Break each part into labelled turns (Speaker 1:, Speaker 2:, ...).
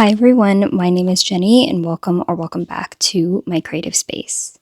Speaker 1: Hi everyone, my name is Jenny and welcome back to my creative space.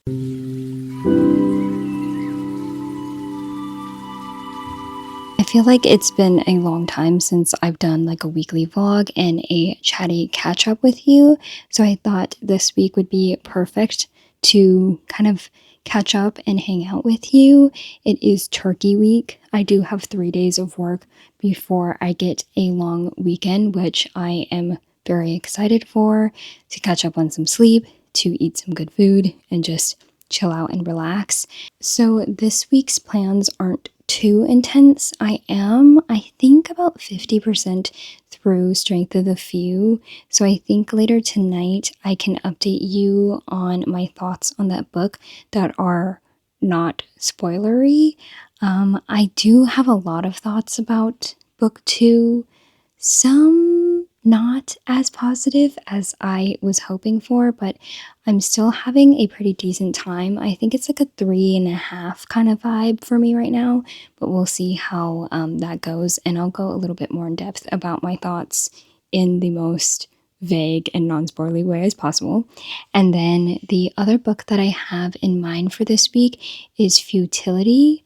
Speaker 1: I feel like it's been a long time since I've done like a weekly vlog and a chatty catch up with you, so I thought this week would be perfect to kind of catch up and hang out with you. It is Turkey week. I do have 3 days of work before I get a long weekend, which I am very excited for, to catch up on some sleep, to eat some good food, and just chill out and relax. So this week's plans aren't too intense. I think, about 50% through Strength of the Few. So I think later tonight I can update you on my thoughts on that book that are not spoilery. I do have a lot of thoughts about book two, some not as positive as I was hoping for, but I'm still having a pretty decent time. I think it's like a 3.5 kind of vibe for me right now, but we'll see how that goes. And I'll go a little bit more in depth about my thoughts in the most vague and non spoilery way as possible. And then the other book that I have in mind for this week is Futility.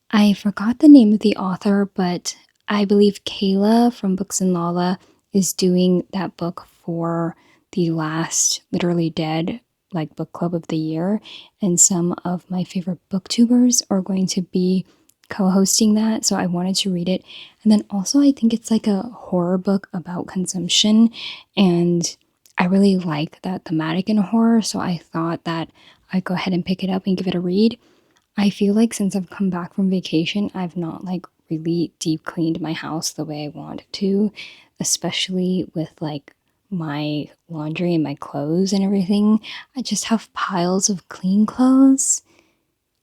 Speaker 1: I forgot the name of the author, but I believe Kayla from Books and Lala is doing that book for the last Literally Dead like book club of the year, and some of my favorite booktubers are going to be co-hosting that, so I wanted to read it. And then also I think it's like a horror book about consumption, and I really like that thematic in horror, so I thought that I'd go ahead and pick it up and give it a read. I feel like since I've come back from vacation, I've not like really deep cleaned my house the way I want to, especially with like my laundry and my clothes and everything. I just have piles of clean clothes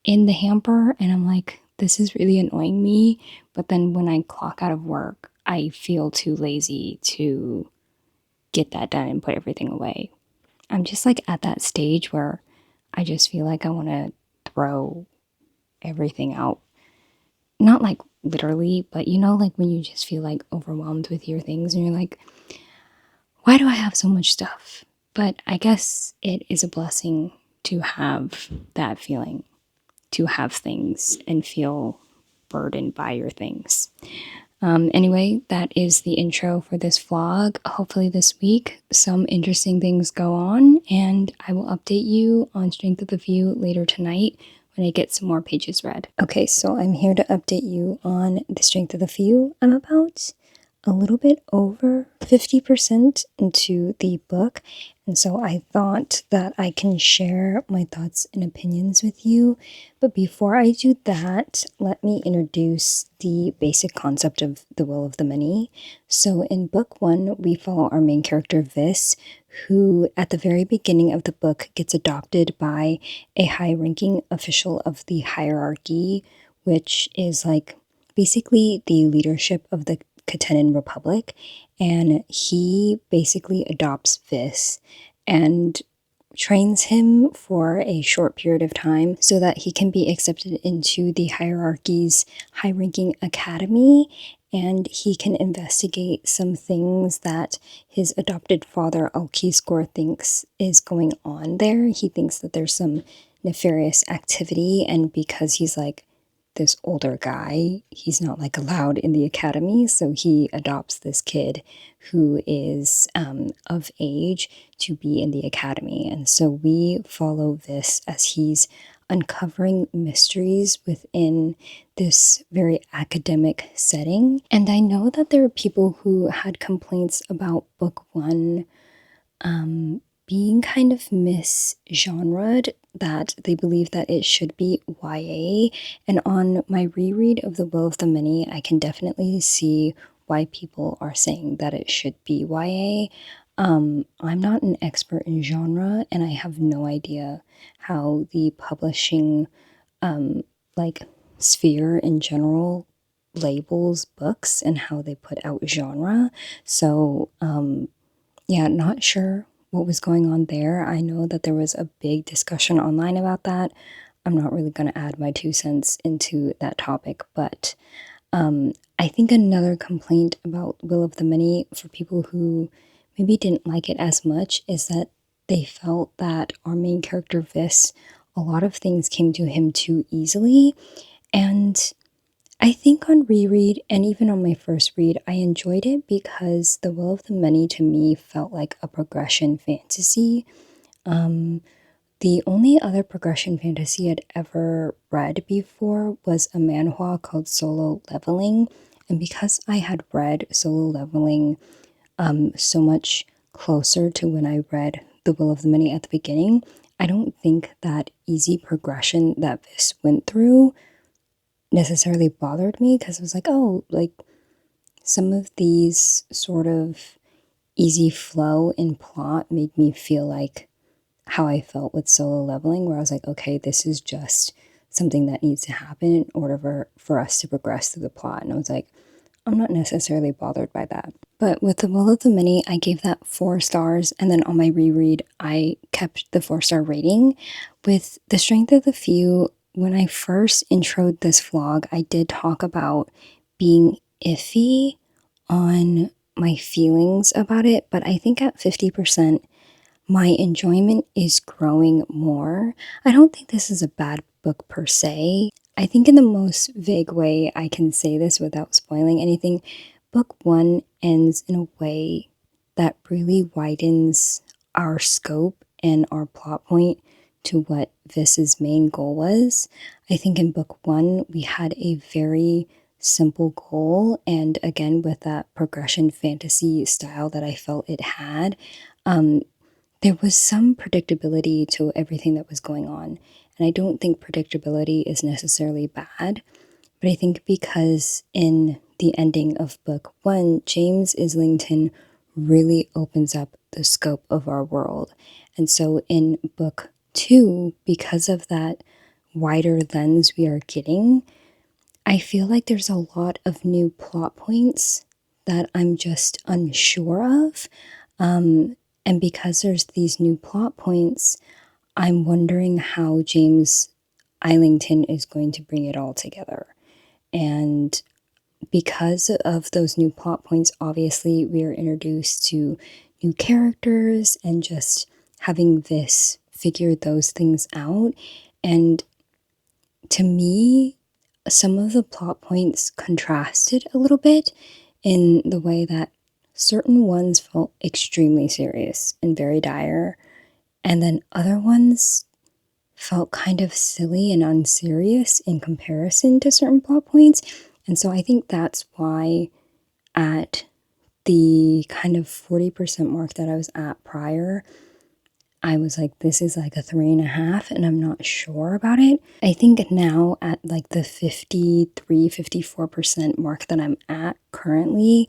Speaker 1: in the hamper, and I'm like, this is really annoying me. But then when I clock out of work, I feel too lazy to get that done and put everything away. I'm just like at that stage where I just feel like I want to throw everything out. Not like literally, but like when you just feel like overwhelmed with your things and you're like, why do I have so much stuff? But I guess it is a blessing to have that feeling, to have things and feel burdened by your things. Anyway, that is the intro for this vlog. Hopefully, this week some interesting things go on, and I will update you on Strength of the Few later tonight when I get some more pages read. Okay, so I'm here to update you on the Strength of the Few. I'm about a little bit over 50% into the book, and so I thought that I can share my thoughts and opinions with you. But before I do that, let me introduce the basic concept of the Will of the Many. So in book one, we follow our main character Vis, who at the very beginning of the book gets adopted by a high-ranking official of the hierarchy, which is like basically the leadership of the Katenin Republic, and he basically adopts Vis and trains him for a short period of time so that he can be accepted into the hierarchy's high-ranking academy, and he can investigate some things that his adopted father Alkiskor thinks is going on there. He thinks that there's some nefarious activity, and because he's like this older guy, he's not like allowed in the academy, so he adopts this kid who is of age to be in the academy. And so we follow this as he's uncovering mysteries within this very academic setting. And I know that there are people who had complaints about book one being kind of misgenred, that they believe that it should be YA. And on my reread of The Will of the Many, I can definitely see why people are saying that it should be YA. I'm not an expert in genre, and I have no idea how the publishing like sphere in general labels books and how they put out genre. So yeah, not sure what was going on there. I know that there was a big discussion online about that. I'm not really going to add my 2 cents into that topic, but I think another complaint about Will of the Many for people who maybe didn't like it as much is that they felt that our main character Vis, a lot of things came to him too easily. And I think on reread and even on my first read, I enjoyed it because The Will of the Many to me felt like a progression fantasy. The only other progression fantasy I'd ever read before was a manhwa called Solo Leveling. And because I had read Solo Leveling so much closer to when I read The Will of the Many at the beginning, I don't think that easy progression that this went through necessarily bothered me because I was like, oh, like some of these sort of easy flow in plot made me feel like how I felt with Solo Leveling, where I was like, okay, this is just something that needs to happen in order for us to progress through the plot. And I was like, I'm not necessarily bothered by that. But with The Will of the Many, I gave that 4 stars. And then on my reread, I kept the 4-star rating. With The Strength of the Few, when I first introed this vlog, I did talk about being iffy on my feelings about it. But I think at 50%, my enjoyment is growing more. I don't think this is a bad book per se. I think, in the most vague way I can say this without spoiling anything, book one ends in a way that really widens our scope and our plot point to what Vis's main goal was. I think in book one, we had a very simple goal, and again, with that progression fantasy style that I felt it had, there was some predictability to everything that was going on. And I don't think predictability is necessarily bad, but I think because in the ending of book one, James Islington really opens up the scope of our world. And so in book two, because of that wider lens we are getting, I feel like there's a lot of new plot points that I'm just unsure of. And because there's these new plot points, I'm wondering how James Islington is going to bring it all together. And because of those new plot points, obviously, we are introduced to new characters and just having this figure those things out. And to me, some of the plot points contrasted a little bit in the way that certain ones felt extremely serious and very dire, and then other ones felt kind of silly and unserious in comparison to certain plot points. And so I think that's why at the kind of 40% mark that I was at prior, I was like, this is like a 3.5, and I'm not sure about it. I think now at like the 54% mark that I'm at currently,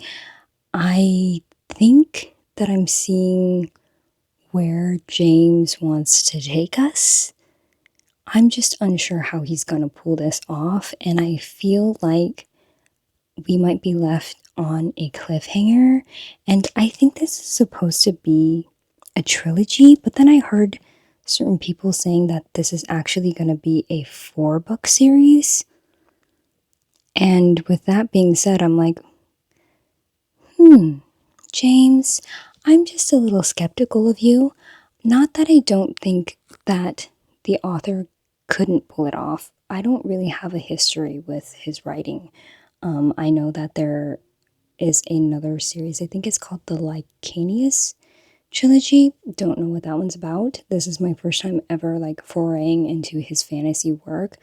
Speaker 1: I think that I'm seeing where James wants to take us. I'm just unsure how he's going to pull this off, and I feel like we might be left on a cliffhanger. And I think this is supposed to be a trilogy, but then I heard certain people saying that this is actually going to be a 4-book series. And with that being said, I'm like, James, I'm just a little skeptical of you. Not that I don't think that the author couldn't pull it off. I don't really have a history with his writing. I know that there is another series, I think it's called the Licanius trilogy. Don't know what that one's about. This is my first time ever like foraying into his fantasy work.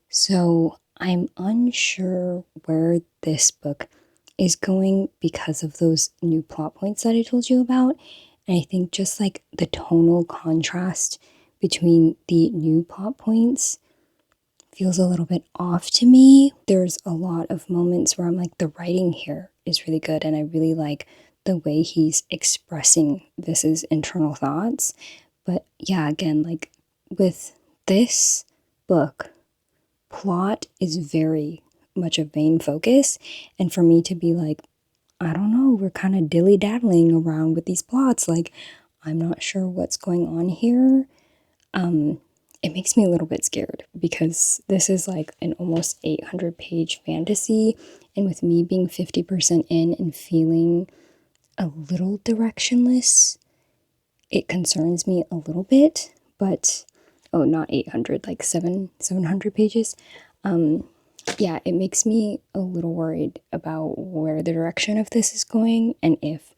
Speaker 1: So I'm unsure where this book is going because of those new plot points that I told you about. And I think just like the tonal contrast between the new plot points feels a little bit off to me. There's a lot of moments where I'm like, the writing here is really good, and I really like the way he's expressing Vis's internal thoughts. But yeah, again, like with this book, plot is very much a main focus, and for me to be like, I don't know, we're kind of dilly-daddling around with these plots, like I'm not sure what's going on here, it makes me a little bit scared because this is like an almost 800-page fantasy, and with me being 50% in and feeling a little directionless. It concerns me a little bit, but oh, not 800, like 700 pages. Yeah, it makes me a little worried about where the direction of this is going and if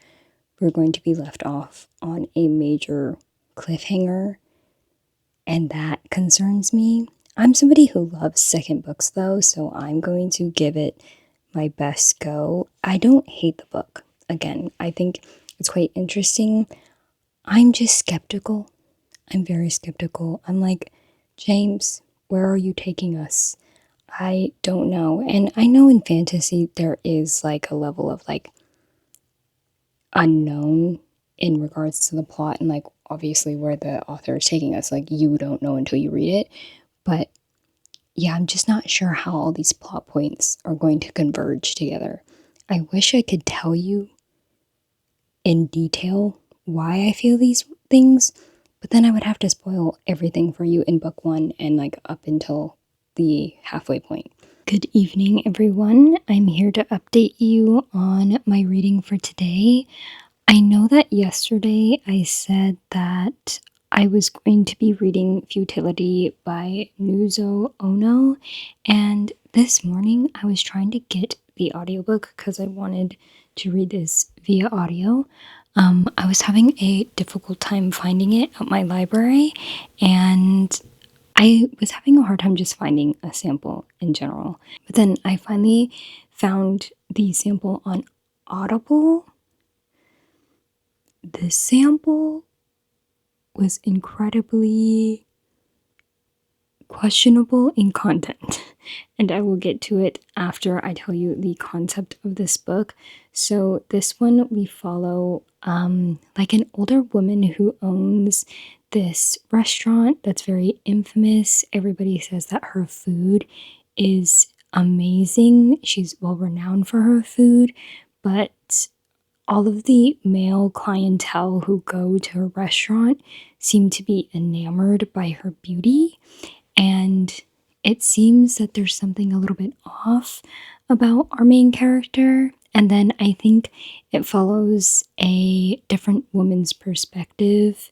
Speaker 1: we're going to be left off on a major cliffhanger, and that concerns me. I'm somebody who loves second books though, so I'm going to give it my best go. I don't hate the book. Again, I think it's quite interesting. I'm just skeptical. I'm very skeptical. I'm like, James, where are you taking us? I don't know. And I know in fantasy there is like a level of like unknown in regards to the plot and like obviously where the author is taking us. Like you don't know until you read it. But yeah, I'm just not sure how all these plot points are going to converge together. I wish I could tell you in detail why I feel these things, but then I would have to spoil everything for you in book one and like up until the halfway point. Good evening, everyone. I'm here to update you on my reading for today. I know that yesterday I said that I was going to be reading Futility by Nuzo Ono, and this morning I was trying to get the audiobook because I wanted to read this via audio. I was having a difficult time finding it at my library, and I was having a hard time just finding a sample in general. But then I finally found the sample on Audible. The sample was incredibly questionable in content, and I will get to it after I tell you the concept of this book. So, this one we follow like an older woman who owns this restaurant that's very infamous. Everybody says that her food is amazing. She's well renowned for her food, but all of the male clientele who go to her restaurant seem to be enamored by her beauty, and it seems that there's something a little bit off about our main character. And then I think it follows a different woman's perspective.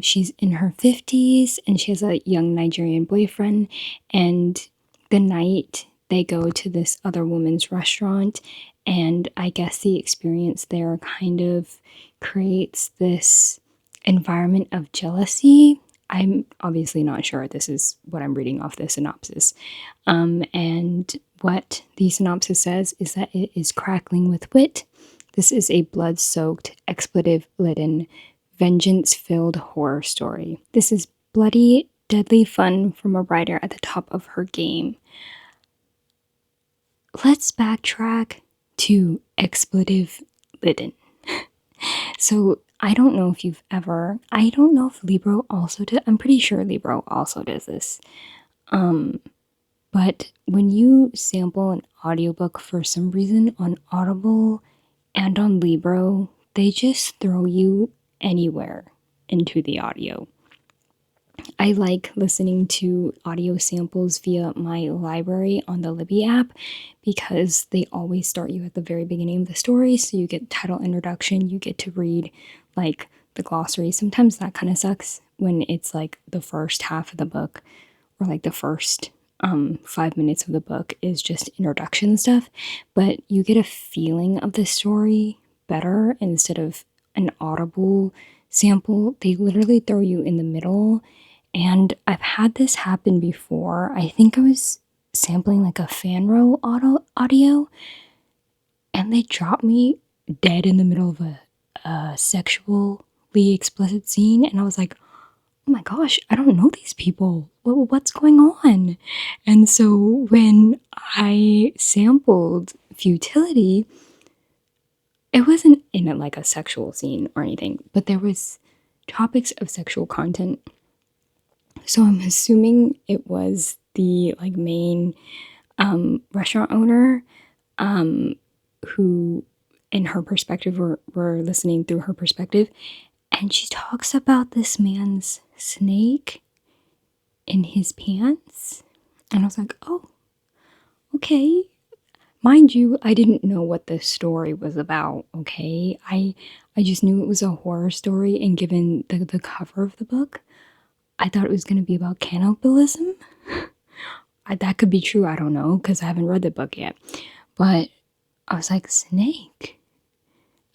Speaker 1: She's in her 50s and she has a young Nigerian boyfriend, and the night they go to this other woman's restaurant, and I guess the experience there kind of creates this environment of jealousy. I'm obviously not sure. This is what I'm reading off the synopsis. And what the synopsis says is that it is crackling with wit. This is a blood soaked, expletive laden, vengeance filled horror story. This is bloody, deadly fun from a writer at the top of her game. Let's backtrack to expletive laden. So I don't know if I don't know if Libro also did. I'm pretty sure Libro also does this. But when you sample an audiobook for some reason on Audible and on Libro, they just throw you anywhere into the audio. I like listening to audio samples via my library on the Libby app because they always start you at the very beginning of the story. So you get title introduction, you get to read like the glossary. Sometimes that kind of sucks when it's like the first half of the book or like the first 5 minutes of the book is just introduction stuff, but you get a feeling of the story better instead of an audible sample. They literally throw you in the middle, and I've had this happen before. I think I was sampling like a Fanro audio, and they dropped me dead in the middle of a sexually explicit scene, and I was like, oh my gosh, I don't know these people. What's going on? And so when I sampled Futility, it wasn't in like a sexual scene or anything, but there was topics of sexual content. So I'm assuming it was the like main restaurant owner who, in her perspective, were listening through her perspective. And she talks about this man's snake in his pants. And I was like, oh, okay. Mind you, I didn't know what this story was about, okay? I just knew it was a horror story, and given the cover of the book, I thought it was going to be about cannibalism. That could be true, I don't know, because I haven't read the book yet. But I was like, snake.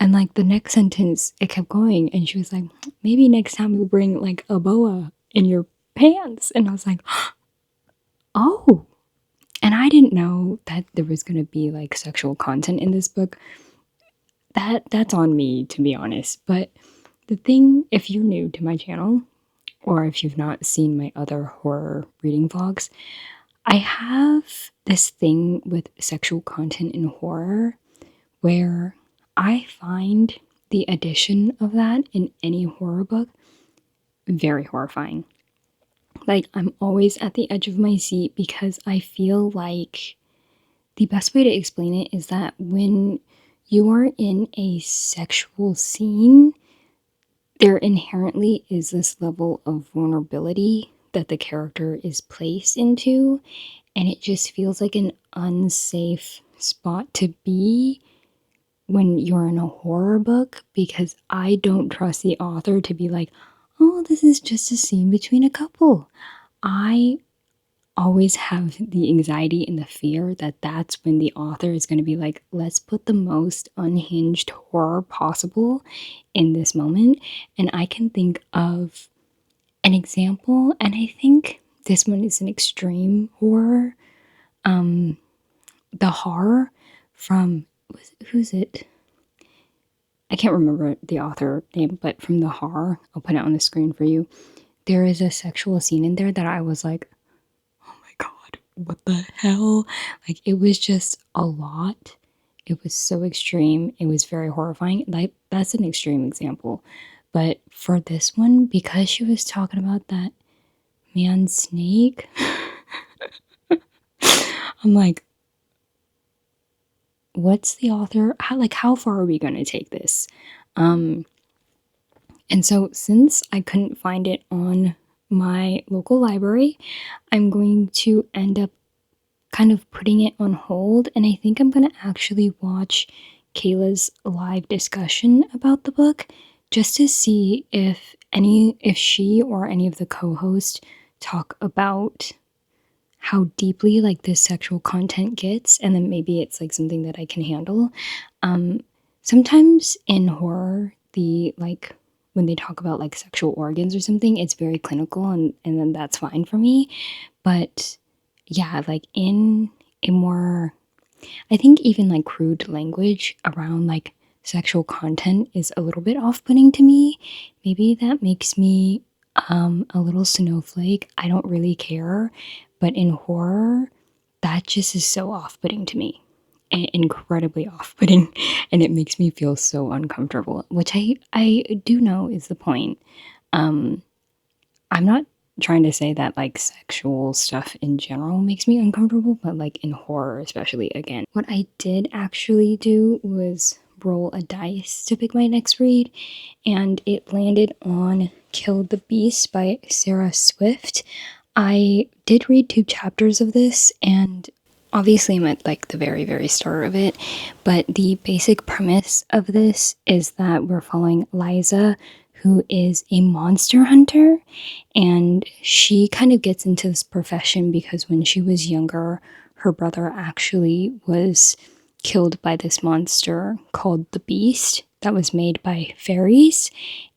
Speaker 1: And like the next sentence, it kept going, and she was like, maybe next time we'll bring like a boa in your pants. And I was like, oh. And I didn't know that there was gonna be like sexual content in this book. That's on me, to be honest. But the thing, if you're new to my channel, or if you've not seen my other horror reading vlogs, I have this thing with sexual content in horror where I find the addition of that in any horror book very horrifying. Like, I'm always at the edge of my seat because I feel like the best way to explain it is that when you are in a sexual scene, there inherently is this level of vulnerability that the character is placed into, and it just feels like an unsafe spot to be when you're in a horror book because I don't trust the author to be like, oh, this is just a scene between a couple. I always have the anxiety and the fear that that's when the author is going to be like, let's put the most unhinged horror possible in this moment. And I can think of an example, and I think this one is an extreme horror. The horror from, who's it? I can't remember the author name, but from The Horror, I'll put it on the screen for you. There is a sexual scene in there that I was like, oh my god, what the hell? Like, it was just a lot. It was so extreme. It was very horrifying. Like, that's an extreme example. But for this one, because she was talking about that man snake, I'm like, what's the author? How far are we going to take this? And so, since I couldn't find it on my local library, I'm going to end up kind of putting it on hold. And I think I'm going to actually watch Kayla's live discussion about the book just to see if she or any of the co-hosts talk about how deeply like this sexual content gets, and then maybe it's like something that I can handle. Sometimes in horror, the like when they talk about like sexual organs or something, it's very clinical, and then that's fine for me. But yeah, like in a more, I think even like crude language around like sexual content is a little bit off-putting to me. Maybe that makes me a little snowflake. I don't really care, but in horror, that just is so off-putting to me. Incredibly off-putting, and it makes me feel so uncomfortable, which I do know is the point. I'm not trying to say that like sexual stuff in general makes me uncomfortable, but like in horror especially, again. What I did actually do was roll a dice to pick my next read, and it landed on Kill the Beast by Sarah Swift. I did read 2 chapters of this, and obviously I'm at like the very, very start of it, but the basic premise of this is that we're following Liza, who is a monster hunter, and she kind of gets into this profession because when she was younger, her brother actually was killed by this monster called the Beast that was made by fairies,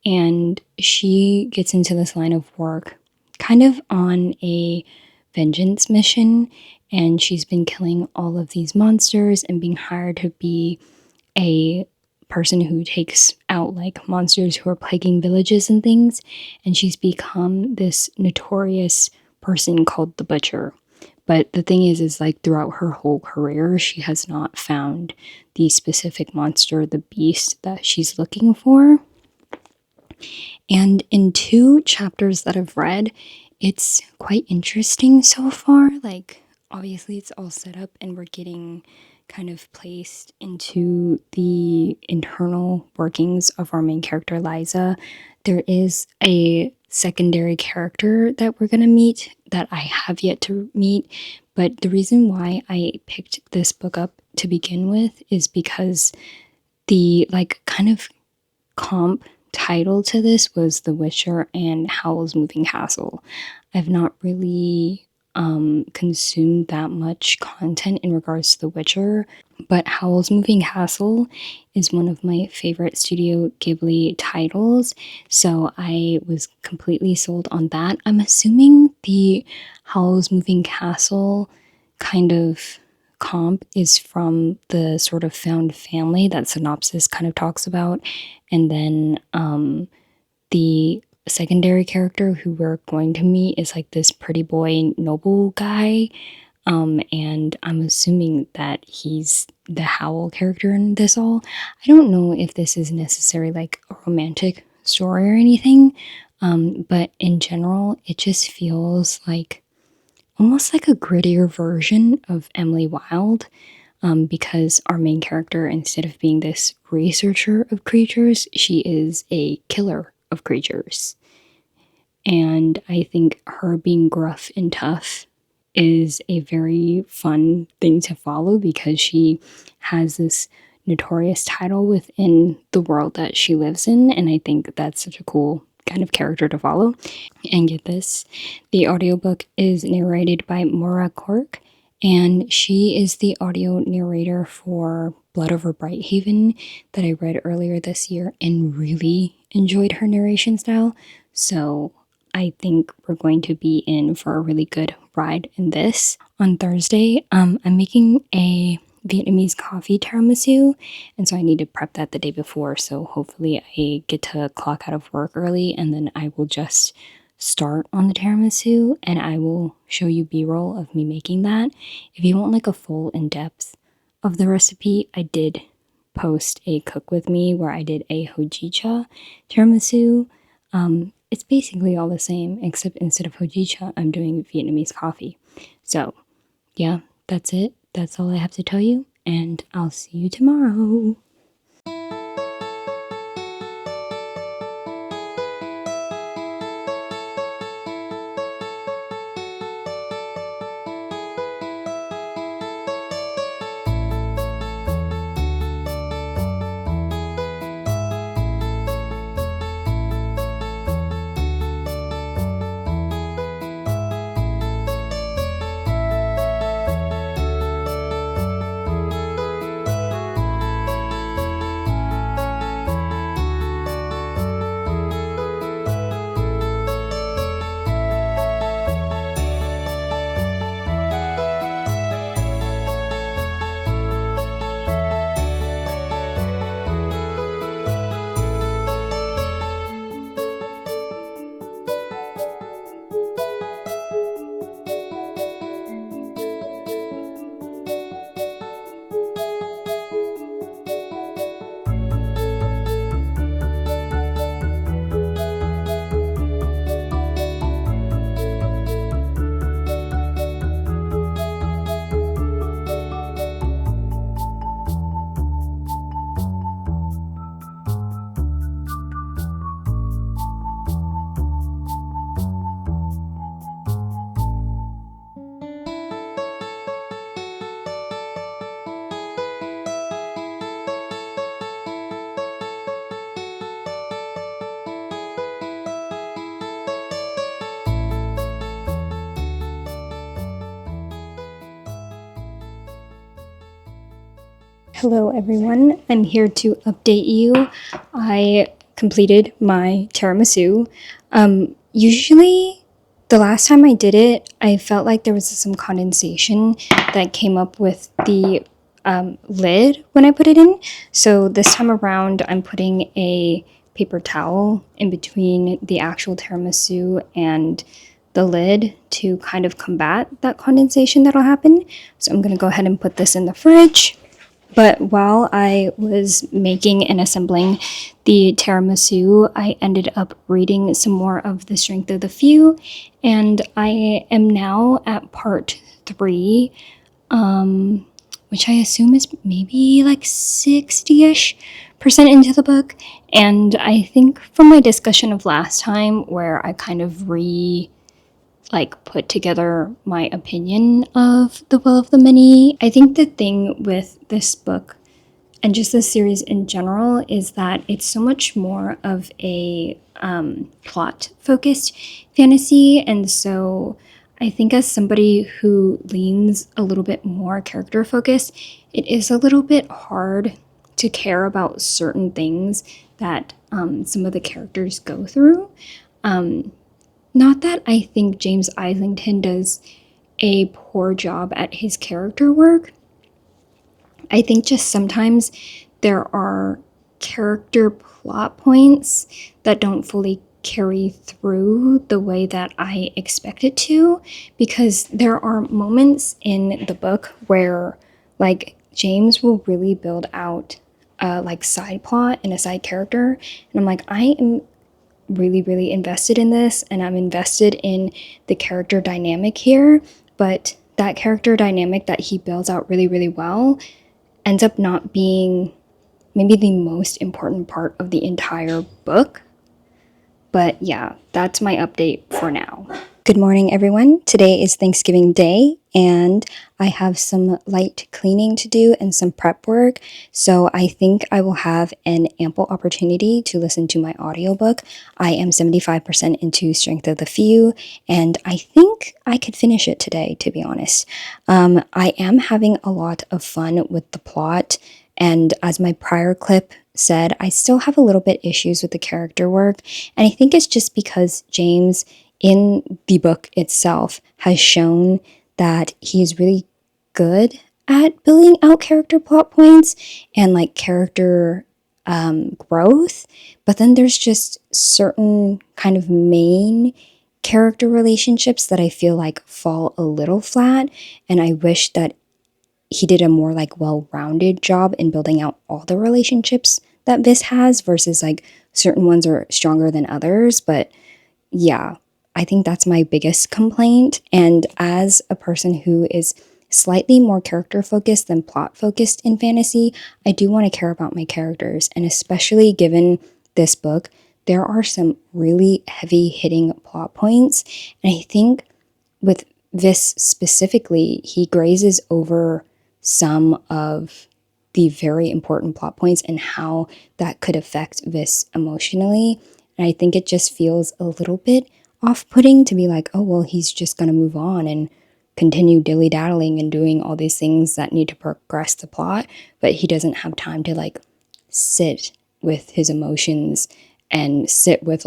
Speaker 1: and she gets into this line of work kind of on a vengeance mission, and she's been killing all of these monsters and being hired to be a person who takes out like monsters who are plaguing villages and things, and she's become this notorious person called the Butcher. But the thing is like throughout her whole career, she has not found the specific monster, the beast that she's looking for. And in 2 chapters that I've read, it's quite interesting so far. Like, obviously, it's all set up, and we're getting kind of placed into the internal workings of our main character, Liza. There is a secondary character that we're gonna meet that I have yet to meet. But the reason why I picked this book up to begin with is because the like kind of comp title to this was The Witcher and Howl's Moving Castle. I've not really consumed that much content in regards to The Witcher, but Howl's Moving Castle is one of my favorite Studio Ghibli titles, so I was completely sold on that. I'm assuming the Howl's Moving Castle kind of comp is from the sort of found family that synopsis kind of talks about, and then the secondary character who we're going to meet is like this pretty boy noble guy, and I'm assuming that he's the Howl character in this all. I don't know if this is necessarily like a romantic story or anything, but in general, it just feels like almost like a grittier version of Emily Wilde, because our main character, instead of being this researcher of creatures, she is a killer of creatures. And I think her being gruff and tough is a very fun thing to follow because she has this notorious title within the world that she lives in. And I think that's such a cool kind of character to follow. And get this, the audiobook is narrated by Maura Cork, and she is the audio narrator for Blood Over Brighthaven that I read earlier this year and really enjoyed her narration style. So I think we're going to be in for a really good ride in this. On Thursday, I'm making a Vietnamese coffee tiramisu, and so I need to prep that the day before, so hopefully I get to clock out of work early and then I will just start on the tiramisu and I will show you b-roll of me making that. If you want like a full in-depth of the recipe, I did post a cook with me where I did a hojicha tiramisu. It's basically all the same, except instead of hojicha, I'm doing Vietnamese coffee. So yeah, that's it. That's all I have to tell you, and I'll see you tomorrow. Hello everyone, I'm here to update you. I completed my tiramisu. Usually the last time I did it, I felt like there was some condensation that came up with the lid when I put it in. So this time around, I'm putting a paper towel in between the actual tiramisu and the lid to kind of combat that condensation that'll happen. So I'm gonna go ahead and put this in the fridge. But while I was making and assembling the tiramisu, I ended up reading some more of The Strength of the Few, and I am now at part 3, which I assume is maybe like 60-ish% into the book, And I think from my discussion of last time, where I kind of put together my opinion of The Will of the Many, I think the thing with this book and just this series in general is that it's so much more of a plot focused fantasy. And so I think as somebody who leans a little bit more character focused, it is a little bit hard to care about certain things that some of the characters go through. Not that I think James Islington does a poor job at his character work. I think just sometimes there are character plot points that don't fully carry through the way that I expect it to, because there are moments in the book where James will really build out a side plot and a side character, and I'm like, I am really invested in this, and I'm invested in the character dynamic here, but that character dynamic that he builds out really well ends up not being maybe the most important part of the entire book. But yeah, that's my update for now. Good morning, everyone. Today is Thanksgiving Day, and I have some light cleaning to do and some prep work, so I think I will have an ample opportunity to listen to my audiobook. I am 75% into Strength of the Few, and I think I could finish it today, to be honest. I am having a lot of fun with the plot, and as my prior clip said, I still have a little bit issues with the character work, and I think it's just because James in the book itself has shown that he is really good at building out character plot points and character growth, but then there's just certain kind of main character relationships that I feel like fall a little flat, and I wish that he did a more well-rounded job in building out all the relationships that Viss has versus certain ones are stronger than others. But yeah, I think that's my biggest complaint. And as a person who is slightly more character focused than plot focused in fantasy, I do want to care about my characters. And especially given this book, there are some really heavy hitting plot points. And I think with Viss specifically, he grazes over some of the very important plot points and how that could affect Viss emotionally. And I think it just feels a little bit off-putting to be like, oh, well, he's just going to move on and continue dilly-daddling and doing all these things that need to progress the plot, but he doesn't have time to sit with his emotions and sit with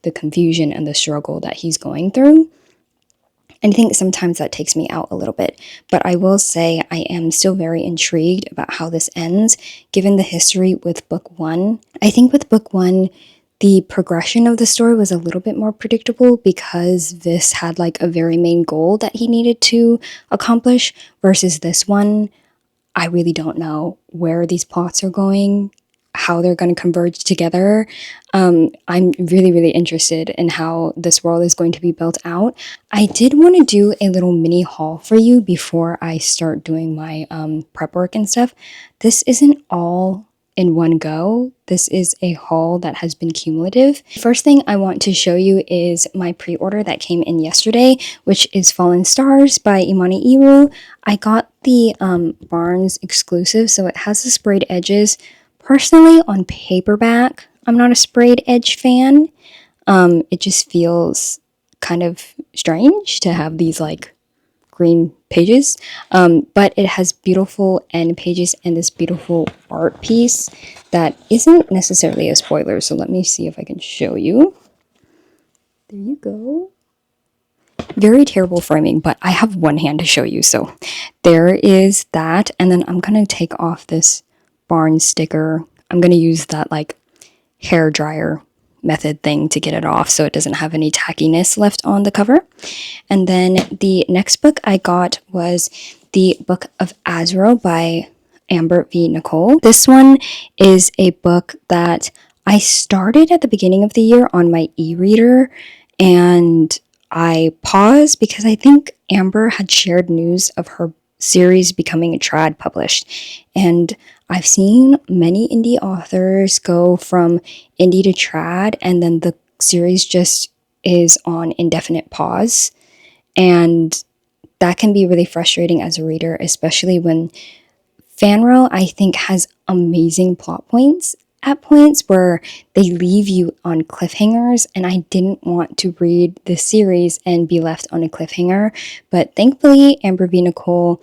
Speaker 1: the confusion and the struggle that he's going through. And I think sometimes that takes me out a little bit, but I will say I am still very intrigued about how this ends, given the history with book one. I think with book one, the progression of the story was a little bit more predictable because Viss had a very main goal that he needed to accomplish, versus this one, I really don't know where these plots are going, how they're going to converge together. I'm really interested in how this world is going to be built out. I did want to do a little mini haul for you before I start doing my prep work and stuff. This isn't all in one go. This is a haul that has been cumulative. First thing I want to show you is my pre-order that came in yesterday, which is Fallen Stars by Imani Iru. I got the Barnes exclusive, so it has the sprayed edges. Personally, on paperback, I'm not a sprayed edge fan. It just feels kind of strange to have these green pages, but it has beautiful end pages and this beautiful art piece that isn't necessarily a spoiler, so let me see if I can show you. There you go. Very terrible framing, but I have one hand to show you, so there is that, and then I'm gonna take off this Barnes sticker. I'm gonna use that hair dryer method thing to get it off so it doesn't have any tackiness left on the cover. And then the next book I got was the Book of Azro by Amber V. Nicole. This one is a book that I started at the beginning of the year on my e-reader, and I paused because I think Amber had shared news of her series becoming a trad published, and I've seen many indie authors go from indie to trad, and then the series just is on indefinite pause. And that can be really frustrating as a reader, especially when Fanro, I think, has amazing plot points at points where they leave you on cliffhangers, and I didn't want to read this series and be left on a cliffhanger. But thankfully, Amber V. Nicole,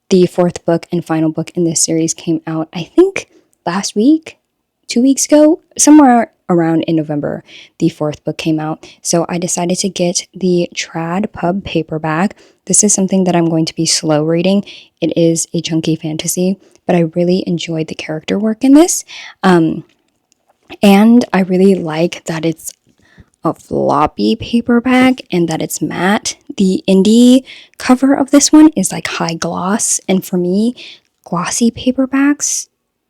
Speaker 1: the fourth book and final book in this series, came out, I think, last week, 2 weeks ago, somewhere around in November, the fourth book came out. So I decided to get the Trad Pub paperback. This is something that I'm going to be slow reading. It is a chunky fantasy, but I really enjoyed the character work in this. And I really like that it's a floppy paperback and that it's matte. The indie cover of this one is like high gloss, and for me, glossy paperbacks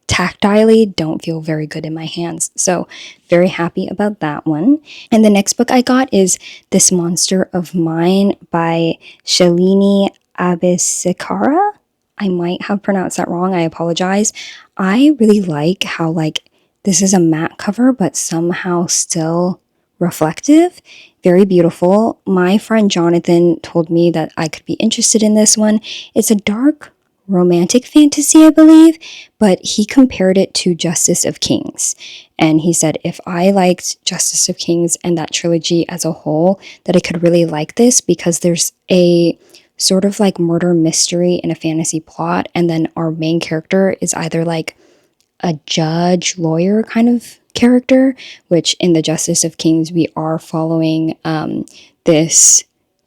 Speaker 1: tactilely don't feel very good in my hands. So, very happy about that one. And the next book I got is This Monster of Mine by Shalini Abisikara. I might have pronounced that wrong. I apologize. I really like how this is a matte cover but somehow still reflective. Very beautiful. My friend Jonathan told me that I could be interested in this one. It's a dark romantic fantasy, I believe, but he compared it to Justice of Kings. And he said if I liked Justice of Kings and that trilogy as a whole, that I could really like this because there's a sort of like murder mystery in a fantasy plot, and then our main character is either like a judge, lawyer kind of character, which in the Justice of Kings, we are following this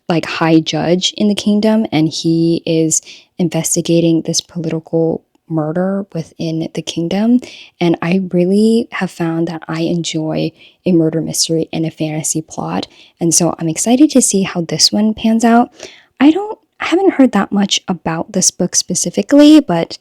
Speaker 1: like high judge in the kingdom, and he is investigating this political murder within the kingdom. And I really have found that I enjoy a murder mystery in a fantasy plot. And so I'm excited to see how this one pans out. I haven't heard that much about this book specifically, but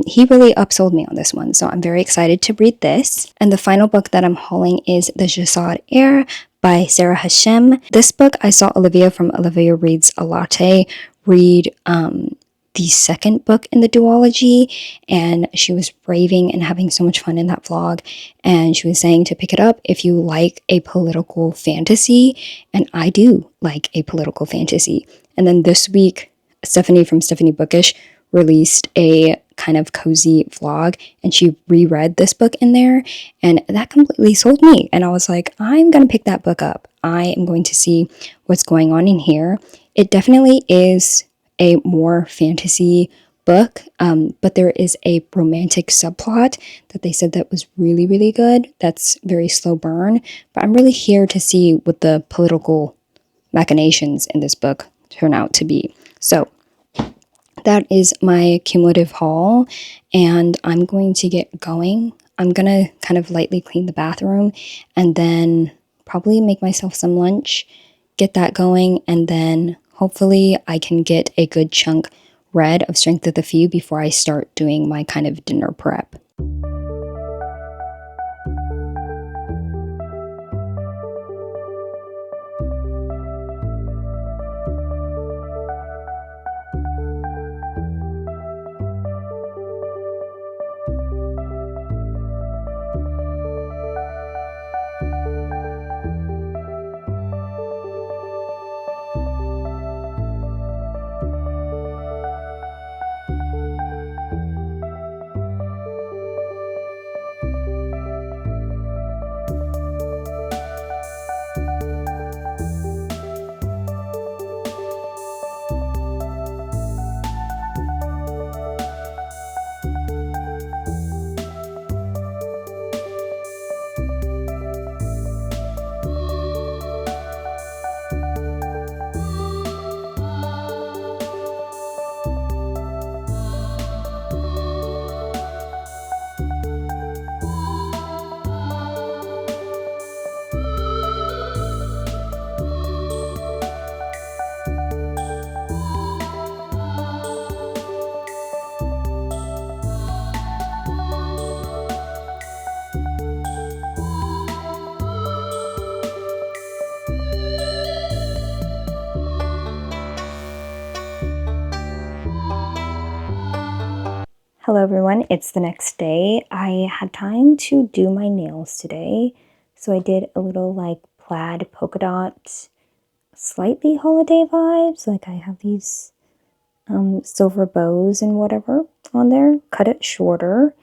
Speaker 1: he really upsold me on this one, so I'm very excited to read this. And the final book that I'm hauling is The Jasad Heir by Sarah Hashem. This book, I saw Olivia from Olivia Reads a Latte read the second book in the duology, and she was raving and having so much fun in that vlog. And she was saying to pick it up if you like a political fantasy, and I do like a political fantasy. And then this week, Stephanie from Stephanie Bookish released a kind of cozy vlog, and she reread this book in there, and that completely sold me. And I was like, I'm gonna pick that book up. I am going to see what's going on in here. It definitely is a more fantasy book, but there is a romantic subplot that they said that was really, really good. That's very slow burn, but I'm really here to see what the political machinations in this book turn out to be. So that is my cumulative haul, and I'm going to get going. I'm gonna kind of lightly clean the bathroom and then probably make myself some lunch, get that going, and then hopefully I can get a good chunk read of Strength of the Few before I start doing my kind of dinner prep. Hello everyone, it's the next day. I had time to do my nails today, so I did a little like plaid polka dot, slightly holiday vibes. Like I have these silver bows and whatever on there, cut it shorter.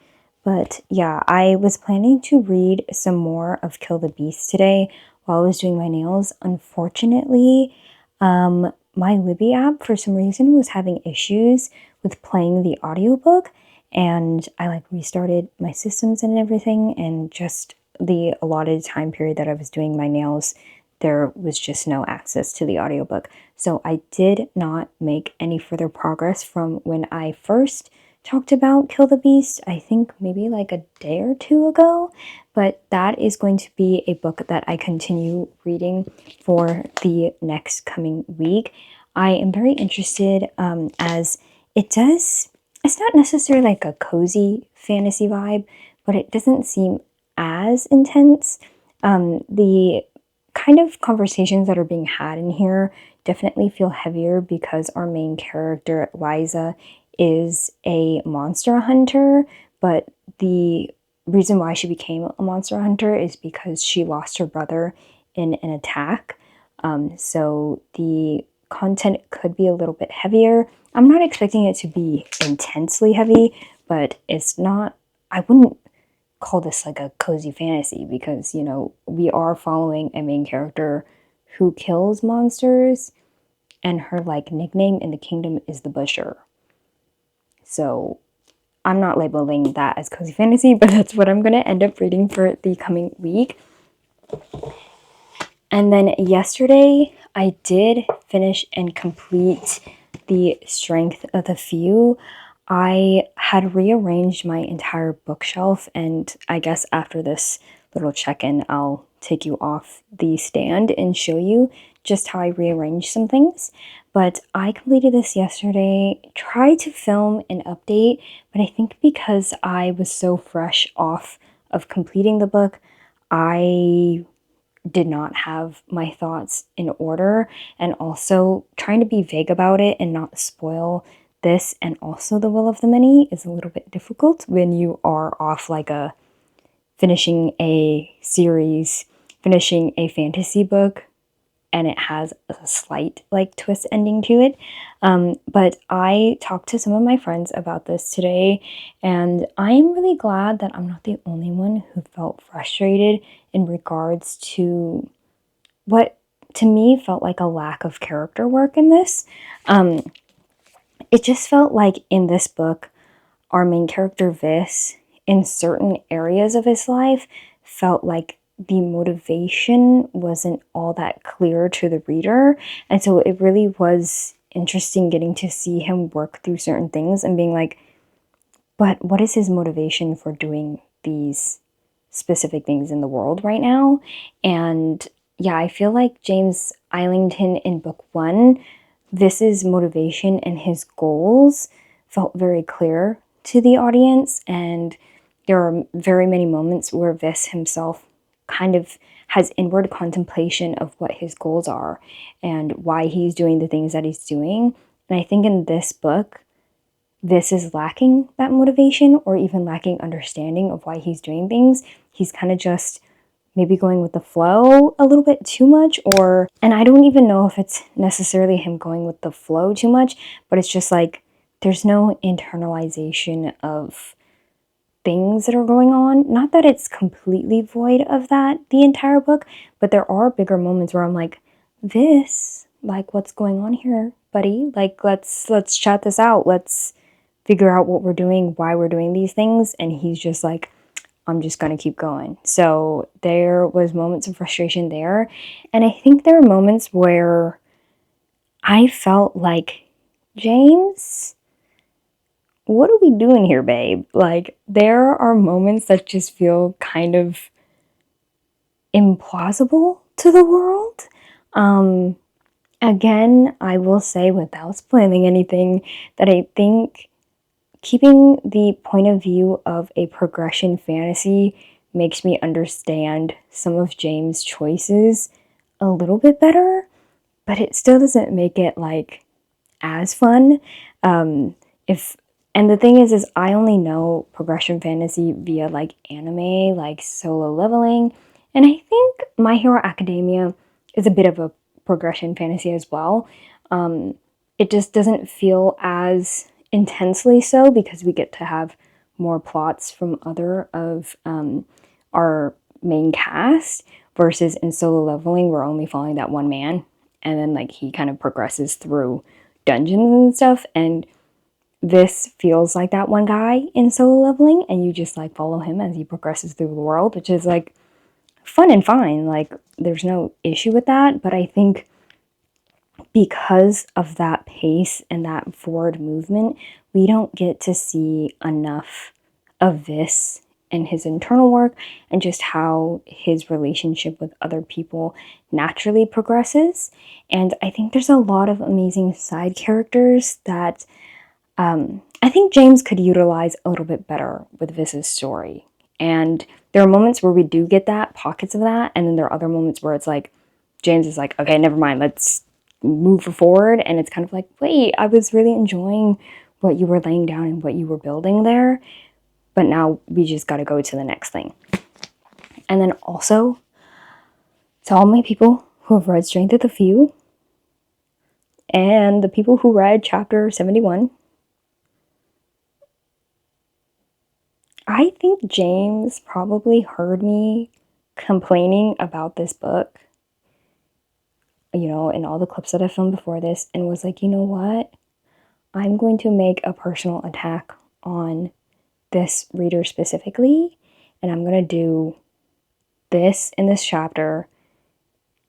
Speaker 1: But yeah, I was planning to read some more of Kill the Beast today while I was doing my nails. Unfortunately, my Libby app for some reason was having issues with playing the audiobook, and I like restarted my systems and everything, and just the allotted time period that I was doing my nails, there was just no access to the audiobook. So I did not make any further progress from when I first talked about Kill the Beast, I think maybe like a day or two ago, but that is going to be a book that I continue reading for the next coming week. I am very interested as it's not necessarily like a cozy fantasy vibe, but it doesn't seem as intense. The kind of conversations that are being had in here definitely feel heavier because our main character, Liza, is a monster hunter, but the reason why she became a monster hunter is because she lost her brother in an attack. So the content could be a little bit heavier. I'm not expecting it to be intensely heavy, but it's not, I wouldn't call this like a cozy fantasy because, you know, we are following a main character who kills monsters, and her like nickname in the kingdom is the Butcher. So I'm not labeling that as cozy fantasy, but that's what I'm going to end up reading for the coming week. And then yesterday, I did finish and complete The Strength of the Few. I had rearranged my entire bookshelf, and I guess after this little check-in, I'll take you off the stand and show you just how I rearranged some things. But I completed this yesterday, tried to film an update, but I think because I was so fresh off of completing the book, I did not have my thoughts in order, and also trying to be vague about it and not spoil this and also The Will of the Many is a little bit difficult when you are off like a finishing a series, finishing a fantasy book, and it has a slight like twist ending to it. But I talked to some of my friends about this today, and I'm really glad that I'm not the only one who felt frustrated in regards to what to me felt like a lack of character work in this. It just felt like in this book, our main character Vis, in certain areas of his life, felt like the motivation wasn't all that clear to the reader. And so it really was interesting getting to see him work through certain things and being like, but what is his motivation for doing these specific things in the world right now? And yeah, I feel like James Islington in book one, Vis's motivation and his goals felt very clear to the audience, and there are very many moments where Vis himself kind of has inward contemplation of what his goals are and why he's doing the things that he's doing. And I think in this book, this is lacking that motivation or even lacking understanding of why he's doing things. He's kind of just maybe going with the flow a little bit too much, or, and I don't even know if it's necessarily him going with the flow too much, but it's just like there's no internalization of things that are going on. Not that it's completely void of that the entire book, but there are bigger moments where I'm like, this, like, what's going on here, buddy? Like, let's chat this out. Let's figure out what we're doing, why we're doing these things. And he's just like, I'm just gonna keep going. So there was moments of frustration there. And I think there are moments where I felt like, James, what are we doing here, babe? Like, there are moments that just feel kind of implausible to the world. Again, I will say without spoiling anything that I think keeping the point of view of a progression fantasy makes me understand some of James' choices a little bit better, but it still doesn't make it like as fun. If And the thing is I only know progression fantasy via like anime, like Solo Leveling, and I think My Hero Academia is a bit of a progression fantasy as well. It just doesn't feel as intensely so because we get to have more plots from other of our main cast versus in Solo Leveling we're only following that one man, and then like he kind of progresses through dungeons and stuff, and this feels like that one guy in Solo Leveling, and you just like follow him as he progresses through the world, which is like fun and fine. Like there's no issue with that, but I think because of that pace and that forward movement, we don't get to see enough of this and his internal work and just how his relationship with other people naturally progresses. And I think there's a lot of amazing side characters that I think James could utilize a little bit better with Vis's story. And there are moments where we do get that, pockets of that, and then there are other moments where it's like, James is like, okay, never mind, let's move forward. And it's kind of like, wait, I was really enjoying what you were laying down and what you were building there, but now we just got to go to the next thing. And then also, to all my people who have read Strength of the Few, and the people who read chapter 71, I think James probably heard me complaining about this book, you know, in all the clips that I filmed before this, and was like, you know what? I'm going to make a personal attack on this reader specifically, and I'm going to do this in this chapter,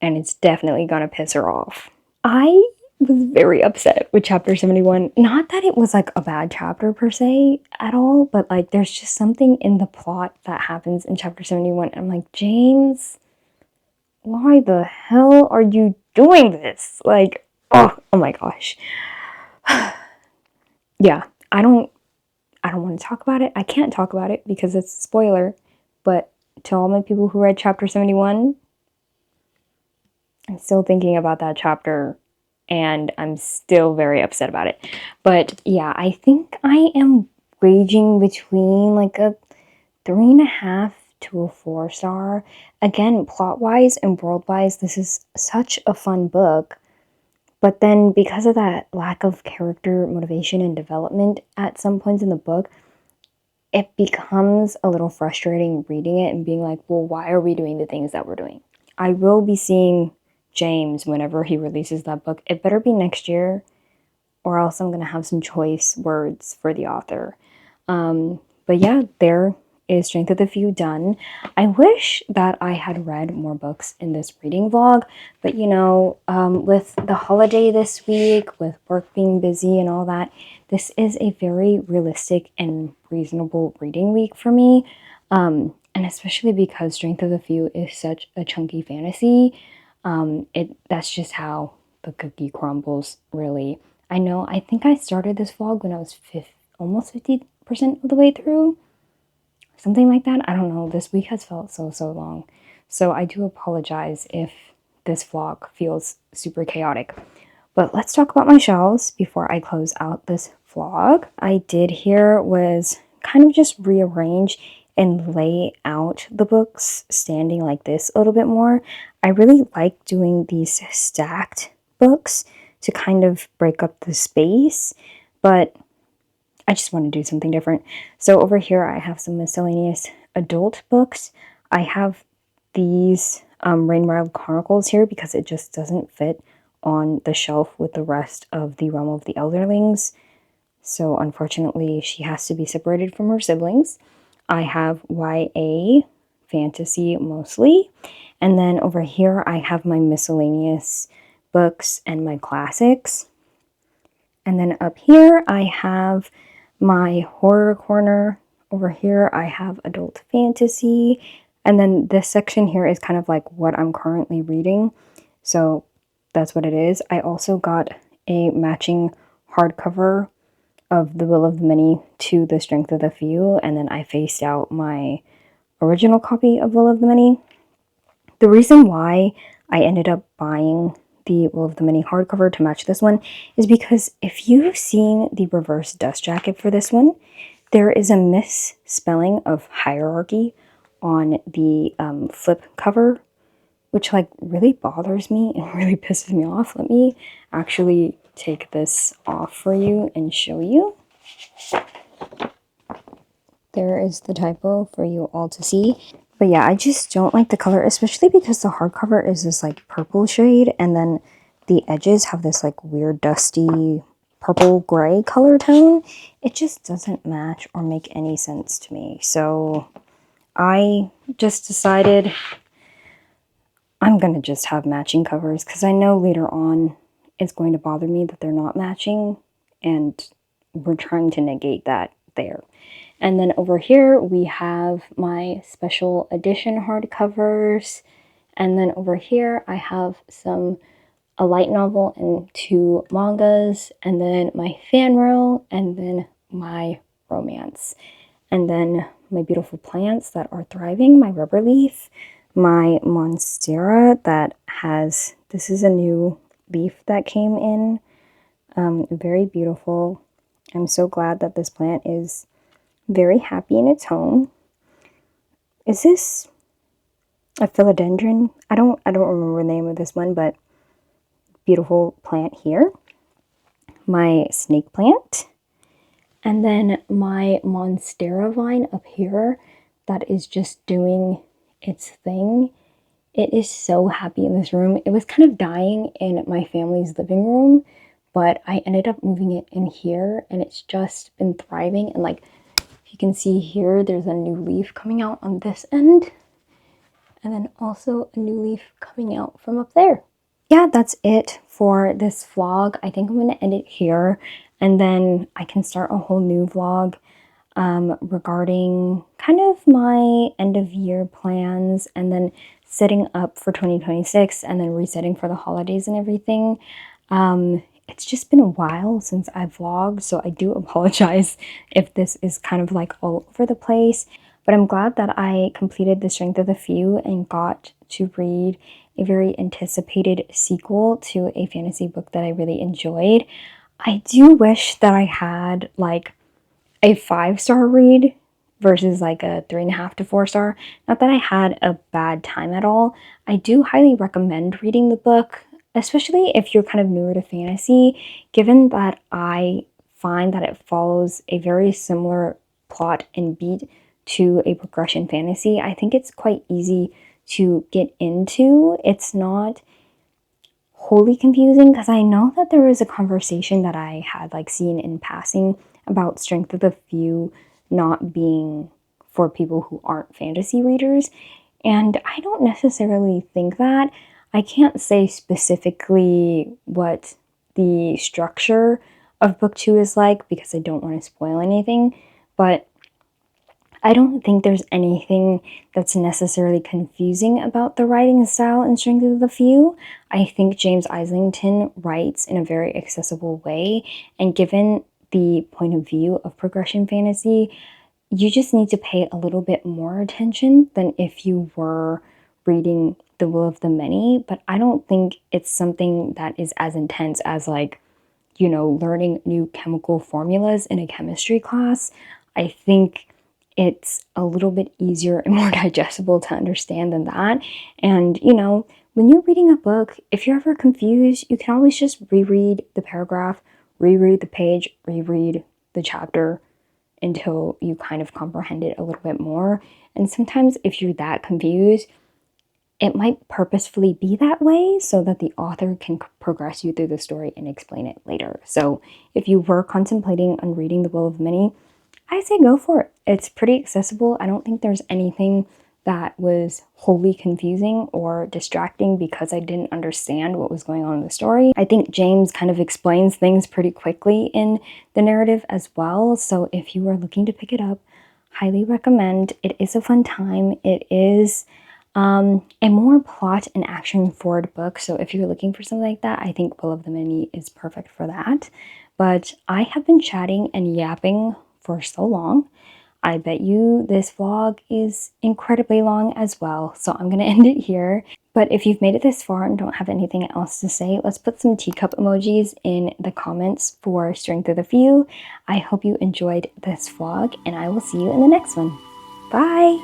Speaker 1: and it's definitely going to piss her off. I was very upset with chapter 71. Not that it was like a bad chapter per se at all, but like there's just something in the plot that happens in chapter 71. I'm like, James, why the hell are you doing this? Like, oh my gosh. Yeah, I don't want to talk about it. I can't talk about it because it's a spoiler. But to all my people who read chapter 71, I'm still thinking about that chapter and I'm still very upset about it. But yeah, I think I am raging between like a 3.5 to a 4-star. Again, plot-wise and world-wise, this is such a fun book. But then because of that lack of character motivation and development at some points in the book, it becomes a little frustrating reading it and being like, well, why are we doing the things that we're doing? I will be seeing James whenever he releases that book. It better be next year, or else I'm going to have some choice words for the author. But yeah, there is Strength of the Few done. I wish that I had read more books in this reading vlog, but you know, with the holiday this week, with work being busy and all that, this is a very realistic and reasonable reading week for me. And especially because Strength of the Few is such a chunky fantasy, that's just how the cookie crumbles, really. I know, I think I started this vlog when I was almost 50% of the way through. Something like that. I don't know. This week has felt so long. So I do apologize if this vlog feels super chaotic. But let's talk about my shelves before I close out this vlog. I did here was kind of just rearrange and lay out the books standing like this a little bit more. I really like doing these stacked books to kind of break up the space, but I just want to do something different. So over here I have some miscellaneous adult books. I have these Rainwild Chronicles here because it just doesn't fit on the shelf with the rest of the Realm of the Elderlings. So unfortunately she has to be separated from her siblings. I have YA fantasy mostly. And then over here I have my miscellaneous books and my classics. And then up here I have my horror corner. Over here I have adult fantasy. And then this section here is kind of like what I'm currently reading. So that's what it is. I also got a matching hardcover of The Will of the Many to The Strength of the Few, and then I faced out my original copy of Will of the Many. The reason why I ended up buying the Will of the Many hardcover to match this one is because if you've seen the reverse dust jacket for this one, there is a misspelling of hierarchy on the flip cover, which like really bothers me and really pisses me off. Let me actually take this off for you and show you. There is the typo for you all to see. But yeah, I just don't like the color, especially because the hardcover is this like purple shade and then the edges have this like weird dusty purple gray color tone. It just doesn't match or make any sense to me. So I just decided I'm gonna just have matching covers because I know later on it's going to bother me that they're not matching, and we're trying to negate that there. And then over here we have my special edition hardcovers, and then over here I have a light novel and 2 mangas, and then my fan mail, and then my romance, and then my beautiful plants that are thriving, my rubber leaf, my monstera that has, this is a new leaf that came in, very beautiful. I'm so glad that this plant is very happy in its home. Is this a philodendron? I don't remember the name of this one, but beautiful plant here. My snake plant. And then my monstera vine up here that is just doing its thing. It is so happy in this room. It was kind of dying in my family's living room, but I ended up moving it in here and it's just been thriving. And like, if you can see here, there's a new leaf coming out on this end. And then also a new leaf coming out from up there. Yeah, that's it for this vlog. I think I'm going to end it here, and then I can start a whole new vlog regarding kind of my end of year plans, and then setting up for 2026, and then resetting for the holidays and everything. It's just been a while since I vlogged, so I do apologize if this is kind of like all over the place. But I'm glad that I completed The Strength of the Few and got to read a very anticipated sequel to a fantasy book that I really enjoyed. I do wish that I had like a 5-star read versus like a 3.5 to 4-star. Not that I had a bad time at all. I do highly recommend reading the book, especially if you're kind of newer to fantasy, given that I find that it follows a very similar plot and beat to a progression fantasy. I think it's quite easy to get into. It's not wholly confusing because I know that there was a conversation that I had like seen in passing about Strength of the Few not being for people who aren't fantasy readers, and I don't necessarily think that. I can't say specifically what the structure of book 2 is like because I don't want to spoil anything, but I don't think there's anything that's necessarily confusing about the writing style in Strength of the Few. I think James Islington writes in a very accessible way, and given the point of view of progression fantasy, you just need to pay a little bit more attention than if you were reading The Will of the Many, but I don't think it's something that is as intense as like, you know, learning new chemical formulas in a chemistry class. I think it's a little bit easier and more digestible to understand than that. And, you know, when you're reading a book, if you're ever confused, you can always just reread the paragraph, reread the page, reread the chapter until you kind of comprehend it a little bit more. And sometimes if you're that confused, it might purposefully be that way so that the author can progress you through the story and explain it later. So if you were contemplating on reading The Will of the Many, I say go for it. It's pretty accessible. I don't think there's anything that was wholly confusing or distracting because I didn't understand what was going on in the story. I think James kind of explains things pretty quickly in the narrative as well. So if you are looking to pick it up, highly recommend. It is a fun time. It is a more plot and action forward book. So if you're looking for something like that, I think Will of the Many is perfect for that. But I have been chatting and yapping for so long. I bet you this vlog is incredibly long as well, so I'm gonna end it here. But if you've made it this far and don't have anything else to say, let's put some teacup emojis in the comments for Straying Through the View. I hope you enjoyed this vlog, and I will see you in the next one. Bye!